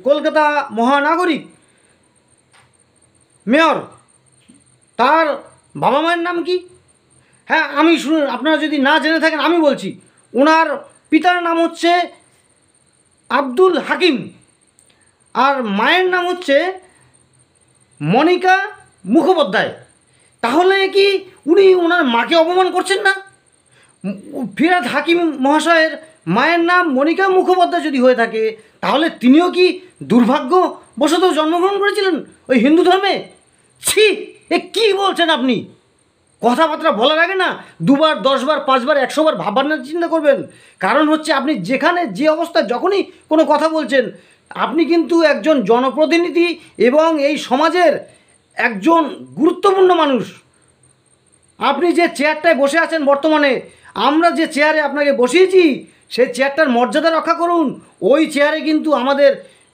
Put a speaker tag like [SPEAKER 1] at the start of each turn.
[SPEAKER 1] Kolkata মহানাগরিক mayor, তার বাবা মায়ের নাম কি? হ্যাঁ, আমি শুনুন, আপনারা যদি না জেনে থাকেন আমি বলছি। ওনার পিতার নাম হচ্ছে আব্দুল হাকিম, আর মায়ের নাম হচ্ছে মনিকা মুখোপাধ্যায়। তাহলে কি উনি ওনার মাকে অপমান করছেন না? ফিরহাদ হাকিম মহাশয়ের মায়ের নাম মনিকা মুখোপাধ্যায় যদি হয়ে থাকে, তাহলে তিনিও কি দুর্ভাগ্যবশত জন্মগ্রহণ করেছিলেন ওই হিন্দু ধর্মে? ছি, এ কী বলছেন আপনি? কথাবার্তা বলার আগে না 2বার 10বার 5বার 100বার ভাববার চিন্তা করবেন। কারণ হচ্ছে আপনি যেখানে যে অবস্থায় যখনই কোনো কথা বলছেন, আপনি কিন্তু একজন জনপ্রতিনিধি এবং এই সমাজের একজন গুরুত্বপূর্ণ মানুষ। আপনি যে চেয়ারটায় বসে আছেন বর্তমানে, আমরা যে চেয়ারে আপনাকে বসিয়েছি সেই চেয়ারটার মর্যাদা রক্ষা করুন। ওই চেয়ারে কিন্তু আমাদের